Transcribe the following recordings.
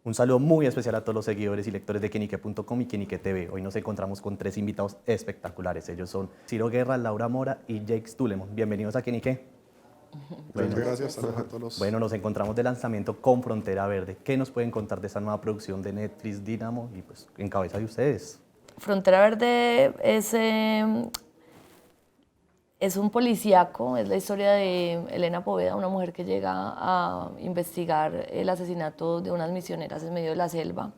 Un saludo muy especial a todos los seguidores y lectores de Quenique.com y Quenique TV. Hoy nos encontramos con tres invitados espectaculares. Ellos son Ciro Guerra, Laura Mora y Jake Stulemon. Bienvenidos a Quenique. Bueno, gracias, saludos a todos. Bueno, nos encontramos de lanzamiento con Frontera Verde. ¿Qué nos pueden contar de esta nueva producción de Netflix Dynamo y pues en cabeza de ustedes? Frontera Verde es un policíaco, es la historia de Elena Poveda, una mujer que llega a investigar el asesinato de unas misioneras en medio de la selva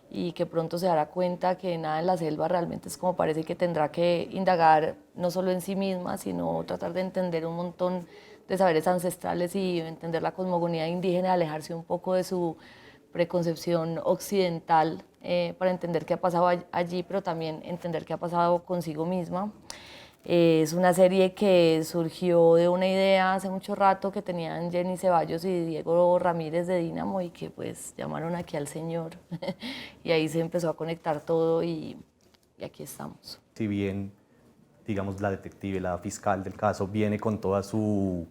y que pronto se dará cuenta que nada en la selva realmente es como parece, que tendrá que indagar no solo en sí misma, sino tratar de entender un montón de saberes ancestrales y entender la cosmogonía indígena, alejarse un poco de su preconcepción occidental para entender qué ha pasado allí, pero también entender qué ha pasado consigo misma. Es una serie que surgió de una idea hace mucho rato que tenían Jenny Ceballos y Diego Ramírez de Dynamo y que pues llamaron aquí al señor y ahí se empezó a conectar todo y aquí estamos. Si bien, digamos, la detective, la fiscal del caso, viene con toda su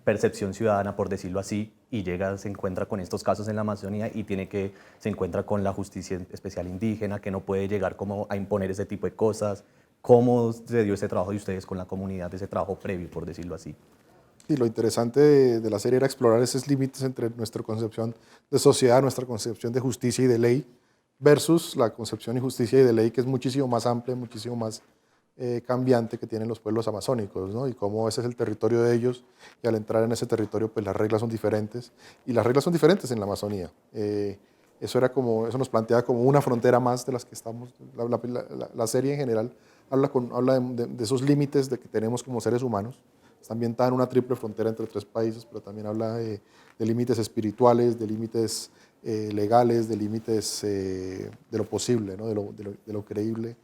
percepción ciudadana, por decirlo así, y llega, se encuentra con estos casos en la Amazonía y se encuentra con la justicia especial indígena, que no puede llegar como a imponer ese tipo de cosas. ¿Cómo se dio ese trabajo de ustedes con la comunidad, ese trabajo previo, por decirlo así? Y lo interesante de la serie era explorar esos límites entre nuestra concepción de sociedad, nuestra concepción de justicia y de ley, versus la concepción de justicia y de ley que es muchísimo más amplia, muchísimo más cambiante que tienen los pueblos amazónicos, ¿no? Y cómo ese es el territorio de ellos, y al entrar en ese territorio pues las reglas son diferentes, y las reglas son diferentes en la Amazonía. Eso nos plantea como una frontera más de las que estamos. La serie en general habla de esos límites de que tenemos como seres humanos. Está ambientada en una triple frontera entre tres países, pero también habla de límites espirituales, de límites legales, de límites de lo posible, ¿no? de lo creíble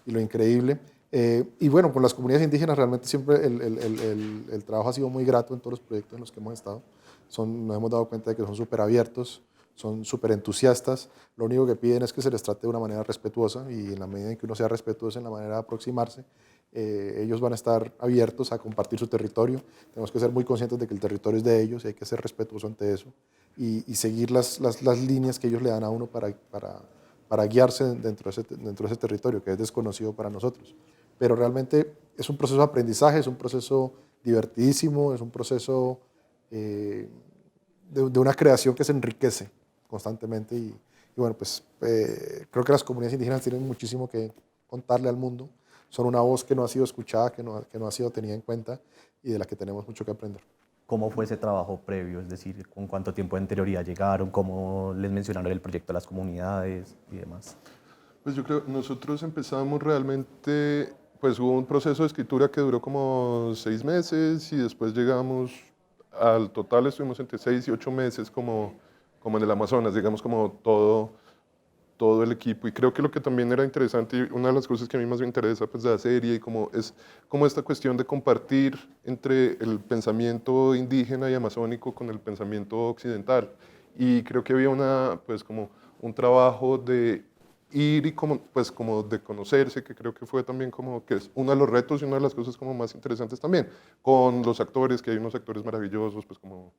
y lo increíble. Y bueno, con las comunidades indígenas realmente siempre el trabajo ha sido muy grato en todos los proyectos en los que hemos estado. Nos hemos dado cuenta de que son súper abiertos, son súper entusiastas. Lo único que piden es que se les trate de una manera respetuosa, y en la medida en que uno sea respetuoso en la manera de aproximarse, ellos van a estar abiertos a compartir su territorio. Tenemos que ser muy conscientes de que el territorio es de ellos y hay que ser respetuoso ante eso y seguir las líneas que ellos le dan a uno para guiarse dentro de ese territorio que es desconocido para nosotros. Pero realmente es un proceso de aprendizaje, es un proceso divertidísimo, es un proceso de una creación que se enriquece constantemente y bueno, pues creo que las comunidades indígenas tienen muchísimo que contarle al mundo. Son una voz que no ha sido escuchada, que no ha sido tenida en cuenta y de la que tenemos mucho que aprender. ¿Cómo fue ese trabajo previo? Es decir, ¿con cuánto tiempo de anterioridad llegaron? ¿Cómo les mencionaron el proyecto a las comunidades y demás? Pues yo creo, nosotros empezamos realmente, pues hubo un proceso de escritura que duró como 6 meses y después llegamos al total, estuvimos entre 6 y 8 meses como en el Amazonas, digamos como todo el equipo. Y creo que lo que también era interesante, y una de las cosas que a mí más me interesa pues, de la serie, y es como esta cuestión de compartir entre el pensamiento indígena y amazónico con el pensamiento occidental. Y creo que había pues como un trabajo de ir y como de conocerse, que creo que fue también como que es uno de los retos y una de las cosas como más interesantes también, con los actores, que hay unos actores maravillosos, pues como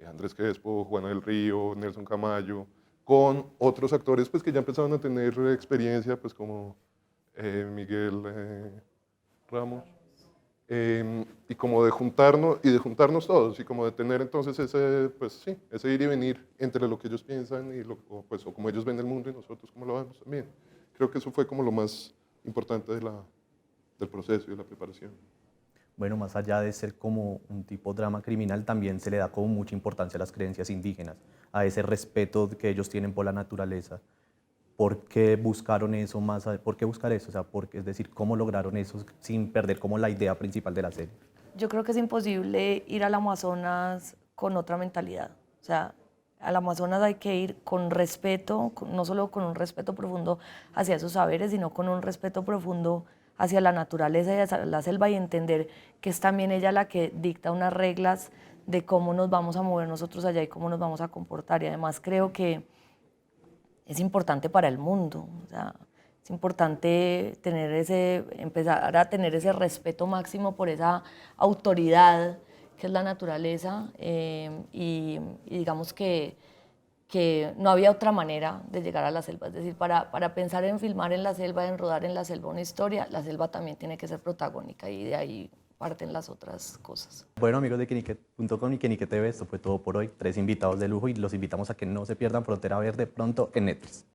Andrés Crespo, Juana del Río, Nelson Camayo, con otros actores pues que ya empezaban a tener experiencia, pues como Miguel Ramos, y como de juntarnos todos, y como de tener entonces ese ir y venir entre lo que ellos piensan y o como ellos ven el mundo y nosotros como lo vemos también. Creo que eso fue como lo más importante del proceso y de la preparación. Bueno, más allá de ser como un tipo drama criminal, también se le da como mucha importancia a las creencias indígenas, a ese respeto que ellos tienen por la naturaleza. ¿Por qué buscaron eso ¿Por qué buscar eso? O sea, es decir, ¿cómo lograron eso sin perder como la idea principal de la serie? Yo creo que es imposible ir al Amazonas con otra mentalidad. O sea, al Amazonas hay que ir con respeto, no solo con un respeto profundo hacia esos saberes, sino con un respeto profundo hacia la naturaleza y hacia la selva, y entender que es también ella la que dicta unas reglas de cómo nos vamos a mover nosotros allá y cómo nos vamos a comportar. Y además creo que es importante para el mundo. O sea, es importante empezar a tener ese respeto máximo por esa autoridad que es la naturaleza, y digamos que que no había otra manera de llegar a la selva. Es decir, para pensar en filmar en la selva, en rodar en la selva una historia, la selva también tiene que ser protagónica y de ahí parten las otras cosas. Bueno, amigos de Kenique.com y Kenique TV, esto fue todo por hoy. 3 invitados de lujo y los invitamos a que no se pierdan Frontera Verde pronto en Netflix.